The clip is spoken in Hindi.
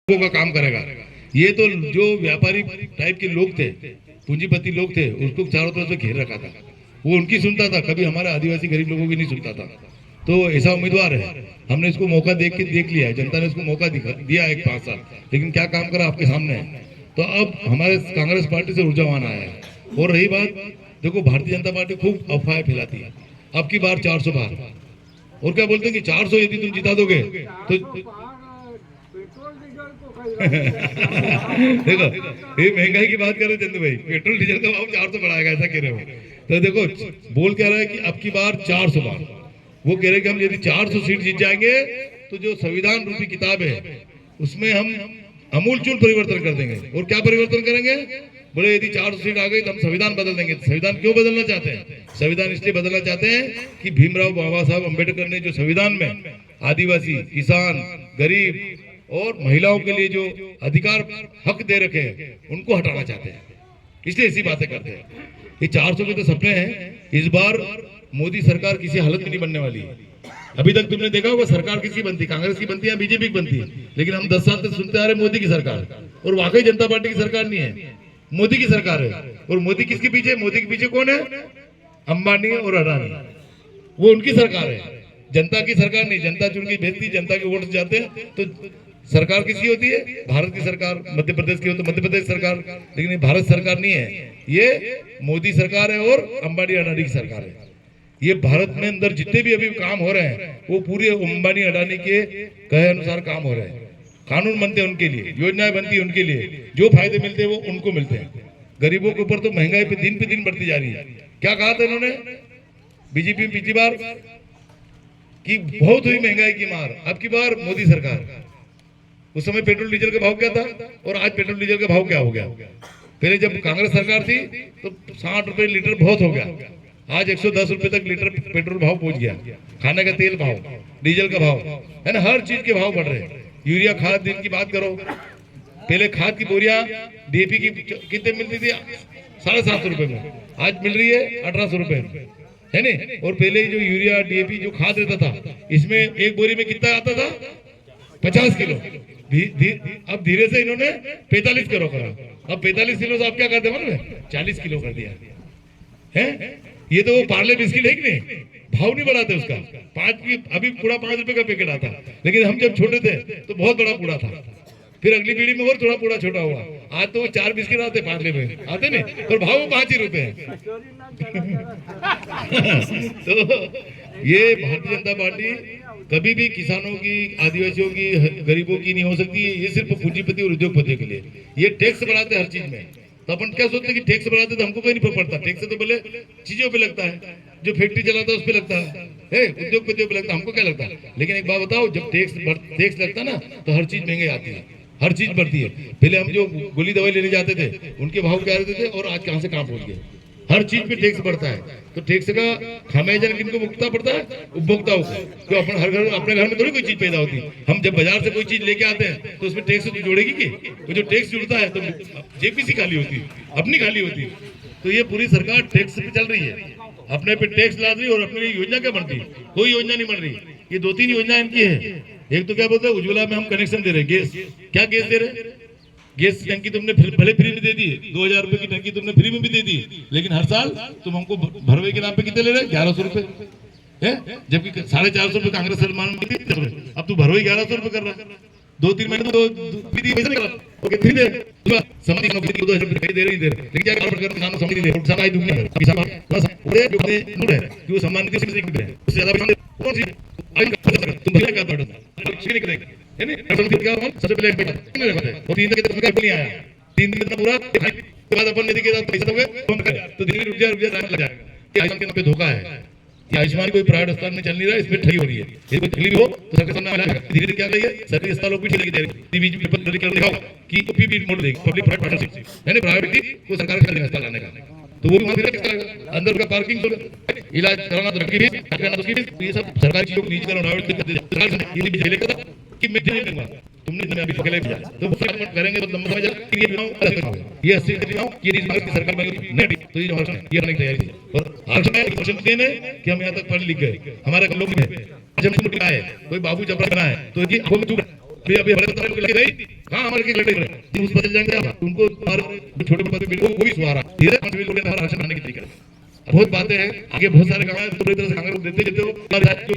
का काम करेगा। ये तो जो व्यापारी टाइप के लोग थे, पूंजीपति लोग थे, उसको चारों तरफ से घेर रखा था। वो उनकी सुनता था, कभी हमारे आदिवासी गरीब लोगों की नहीं सुनता था। तो ऐसा उम्मीदवार है, हमने इसको मौका देख लिया है, जनता ने इसको मौका दिया एक 5 साल, लेकिन क्या काम करा आपके सामने है। तो अब हमारे कांग्रेस पार्टी से ऊर्जावान आया है। और रही बात, देखो भारतीय जनता पार्टी खूब अफवाहें फैलाती है, अब की बार 400 बार, और क्या बोलते हैं कि 400 यदि तुम जिता दोगे तो देखो ये महंगाई की बात कर रहे चंदू भाई, पेट्रोल डीजल का भाव 400 बढ़ाएगा ऐसा कह रहे हो। तो देखो बोल क्या रहा है कि अब की बार 400 बार, वो कह रहे हैं कि हम यदि 400 सीट जीत जाएंगे तो जो संविधान रूपी किताब है उसमें हम अमूलचूल परिवर्तन कर देंगे। और क्या परिवर्तन करेंगे? बोले यदि 400 सीट आ गई तो हम संविधान बदल देंगे। संविधान क्यों बदलना चाहते हैं? संविधान इसलिए बदलना चाहते हैं कि भीमराव बाबा साहब अम्बेडकर ने जो संविधान में आदिवासी, किसान, गरीब और महिलाओं के लिए जो अधिकार हक दे रखे हैं उनको हटाना चाहते हैं, इसलिए ऐसी बातें करते हैं। ये 400 के तो सपने हैं, इस बार मोदी सरकार किसी हालत में नहीं बनने वाली है। अभी तक तुमने देखा होगा सरकार किसकी बनती, कांग्रेस की बनती है, बीजेपी की बनती है, लेकिन हम 10 साल तक सुनते आ रहे मोदी की सरकार, और वाकई जनता पार्टी की सरकार नहीं है, मोदी की सरकार है। और मोदी किसके पीछे? मोदी के पीछे कौन है? अंबानी और अडानी, वो उनकी सरकार है, जनता की सरकार नहीं। जनता चुन के भेजती, जनता के वोट जाते हैं, तो सरकार किसकी होती है? भारत की सरकार। मध्य प्रदेश की हो तो मध्य प्रदेश सरकार, लेकिन ये भारत सरकार नहीं है, ये मोदी सरकार है और अंबानी अडानी की सरकार है। ये भारत में अंदर जितने भी अभी काम हो रहे हैं वो पूरे अंबानी अडानी के कहे अनुसार काम हो रहे हैं। कानून बनते हैं उनके लिए, योजनाएं बनती है उनके लिए, जो फायदे मिलते हैं वो उनको मिलते हैं। गरीबों के ऊपर तो महंगाई पे दिन बढ़ती जा रही है। क्या कहा था इन्होंने बीजेपी में पिछली बार कि बहुत हुई महंगाई की मार, अब की बार मोदी सरकार। उस समय पेट्रोल डीजल का भाव क्या था और आज पेट्रोल डीजल का भाव क्या हो गया? पहले जब कांग्रेस सरकार थी तो 60 रुपए लीटर बहुत हो गया, आज 110 रुपए तक लीटर पेट्रोल भाव पहुंच गया। खाने का तेल भाव, डीजल का भाव है ना, हर चीज के भाव बढ़ रहे हैं। यूरिया खाद दिन की बात करो, पहले खाद की बोरिया डीएपी की कितने मिलती थी? 750 रुपए में, आज मिल रही है 1800 रुपए, है ना। और पहले जो यूरिया डीएपी जो खाद रहता था, इसमें एक बोरी में कितना आता था? 50 किलो। अब धीरे से इन्होंने 45 किलो करा, अब 45 किलो से आप क्या करते हैं? 40 किलो कर दिया है। ये तो वो पार्ले बिस्किट है कि नहीं, भाव नहीं बढ़ाते उसका। 5 की अभी पूरा 5 रुपए का पैकेट आता, लेकिन हम जब छोटे थे तो बहुत बड़ा पूरा था, फिर अगली पीढ़ी में और थोड़ा पूरा छोटा हुआ, आज तो 4 बिस्किट आते पार्ले में, आते नहीं, और भाव 5 ही रुपए है। तो ये भारतीय जनता पार्टी कभी भी किसानों की, आदिवासियों की, गरीबों की नहीं हो सकती है। ये सिर्फ पूंजीपति और उद्योगपतियों के लिए। ये टैक्स बढ़ाते हर चीज में, तो अपन क्या सोचते हैं कि टैक्स बढ़ाते तो हमको कोई नहीं पड़ता। टैक्स तो बोले चीजों पे लगता है, जो फैक्ट्री चलाता है उस पे लगता है, उद्योगपतियों पे लगता है, हमको क्या लगता है? लेकिन एक बात बताओ, जब टैक्स लगता है ना तो हर चीज महंगी आती है, हर चीज बढ़ती है। पहले हम जो गोली दवाई लेने जाते थे उनके भाव क्या रहते थे, और आज कहां से कहां पहुंच गए। हर चीज पे टैक्स बढ़ता है, तो टैक्स का खामियाजा किनको भुगतना पड़ता है? उपभोक्ताओं को। तो अपन हर घर, अपने घर में थोड़ी कोई चीज पैदा होती है। हम जब बाजार से कोई चीज लेके आते हैं तो उसमें टैक्स तो जोड़ेगी कि? वो जो टैक्स जुड़ता है तो जेपीसी खाली होती है, अपनी खाली होती है। तो ये पूरी सरकार टैक्स पे चल रही है, अपने पे टैक्स ला रही है, और अपने लिए योजना क्या बनती है? कोई योजना नहीं बन रही। ये 2-3 योजना इनकी है। एक तो क्या बोलते हैं, उज्ज्वला में हम कनेक्शन दे रहे हैं, गैस। क्या गैस दे रहे हैं? गैस टंकी तुमने भले फ्री में दे दी, 2000 रुपए की टंकी तुमने फ्री में भी दे दी, लेकिन हर साल तुम हमको भरवे के नाम पे कितने ले रहे? 1100 रुपए है, जबकि 450 रुपए कांग्रेस सरकार में, अब तू भरवे 1100 रुपए कर रहा है। 2-3 महीने तो पैसा निकला, ओके फ्री दे, समझ लो कि 2000 रुपए दे रही, लेकिन क्या कर किसानों समझ नहीं दे, किसान आई दुनिया में किसान बस पूरे जो है नूर है जो सम्मानित किसी नहीं मिल रहे, उससे ज्यादा कौन सी तुम क्या कर रहे हो? निकलेगा है नहीं, सबसे पहले और 3 दिन के नहीं आया, 3 दिन पूरा के बाद अपन यदि के पैसा दोगे तो दिन रुक जाए टाइम लग जाएगा। ये आयुष्मान के नाम पे धोखा है, ये आयुष्मान कोई प्राइवेट अस्पताल में चल नहीं रहा है, इसमें ठगी हो रही है। यदि कोई ठगी भी हो तो सरकार सामने आएगा, धीरे-धीरे क्या करिए, सरकारी अस्पतालों को भी ठगी दे रही है। बीच पेपर जारी कर दिखाओ कि पीपी मोड देगी, पब्लिक प्राइवेट पार्टनरशिप, यानी प्राइवेट को सरकार का अस्पताल लाने का, तो वो भी वहां फिर किस करेगा? अंदर का पार्किंग, इलाज कराना तो रखी भी, करना तो उसकी, ये सब सरकारी चीजों को नीचे करना, ये भी झेलेगा कि मैं नहीं दूंगा, तुमने अभी ठगले दिया तो करेंगे तो लंबा समय ये 80 ये सरकार में नहीं, तो ये आरक्षण ये होने की तैयारी थी। और आरक्षण देने कि हम यहाँ तक पढ़ लिख गए, हमारे लोग है, कोई बाबू जबरा बना है तो ये अभी हाँ हमारे के लड़े जिन उस बदल जाएंगे आप उनको छोटे पद पे वो भी सुधारा धीरे कंट्रीब्यूट करके हमारा राशन आने की तरीका बहुत बातें हैं आगे बहुत सारे काम है तो पूरी तरह से कांग्रेस देते हो